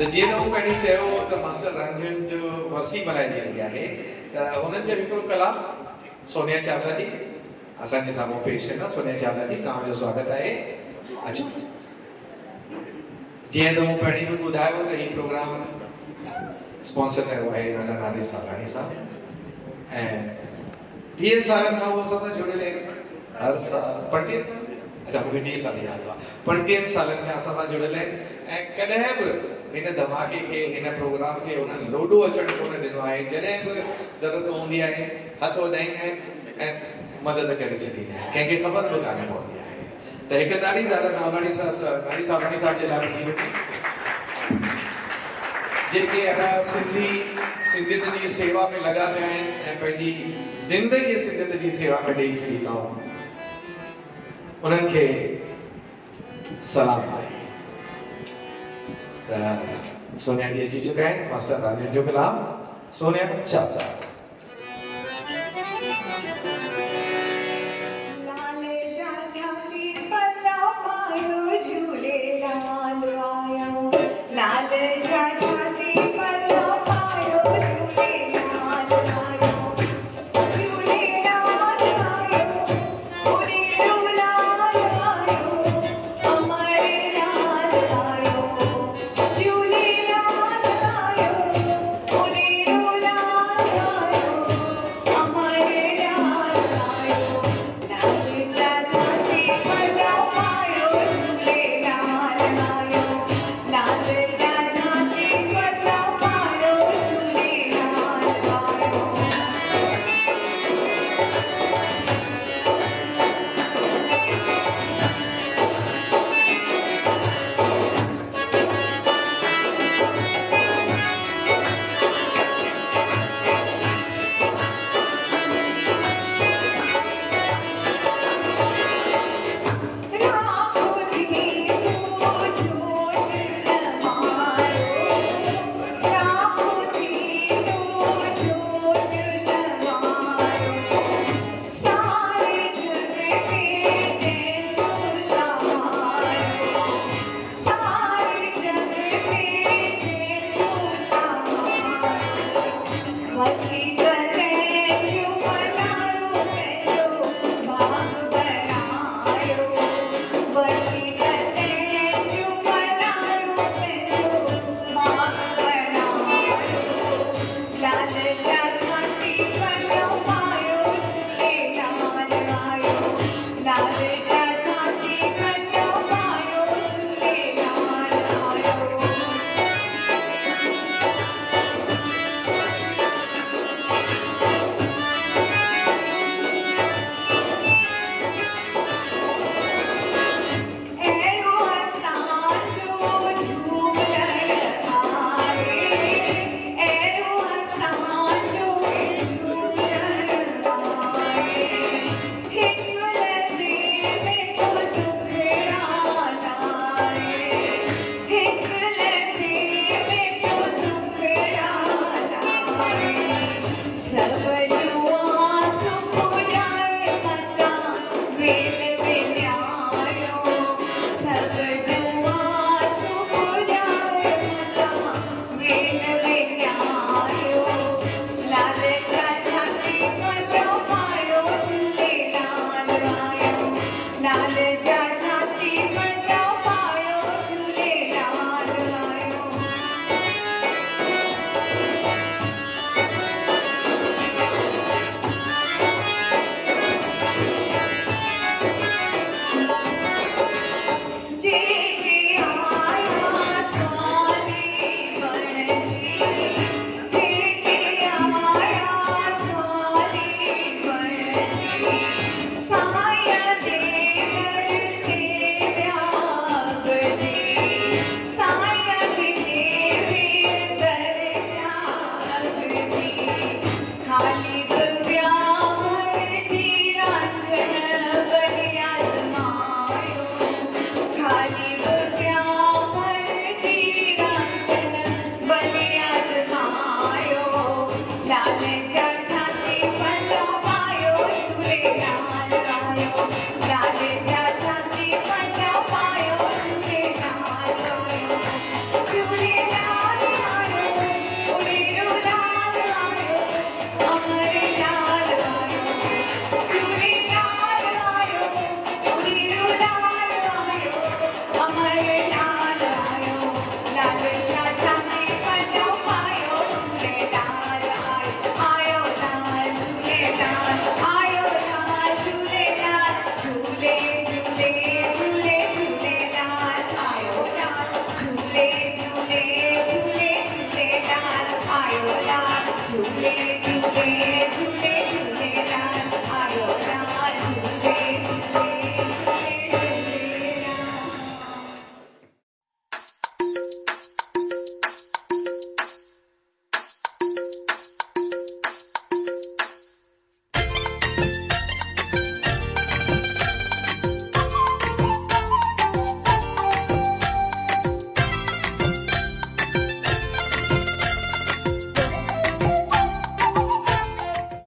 त जीअं त मूं पहिरीं चयो त मास्टर रंजन जो वरसी मल्हाइजी रही आहे त हुननि जो हिकिड़ो कलाम सोनिया चावला जी असांजे साम्हूं पेश कंदा। सोनिया चावला जी तव्हांजो स्वागत आहे। अचो। जीअं त मूं पहिरीं बि ॿुधायो त हीउ प्रोग्राम स्पॉन्सर कयो आहे राजा नादी सालानी साहब ऐं 30 सालनि खां उहो असां सां जुड़ियल आहिनि। हर साल 35 अच्छा मूंखे 30 साल यादि आहे 35 सालनि में असां सां जुड़ियल आहिनि ऐं कॾहिं बि हिन धमाके खे हिन प्रोग्राम खे उन्हनि लोॾो अचणु कोन ॾिनो आहे। जॾहिं बि ज़रूरत हूंदी आहे हथ वधाईंदा आहिनि ऐं मदद करे छॾींदा आहिनि। कंहिंखे ख़बर बि कान पवंदी आहे। त हिकु ताड़ी दादा नावलानी साहब जे लाइ थी वई जेके अञा सिंधियत जी सेवा में लॻा पिया आहिनि ऐं पंहिंजी ज़िंदगी सिंधियत जी सेवा में ॾेई छॾी अथऊं। उन्हनि खे सलाम आहे। त सोनिया जी अची चुका आहिनि। मास्टर राजन जो कलाम सोनिया चावला।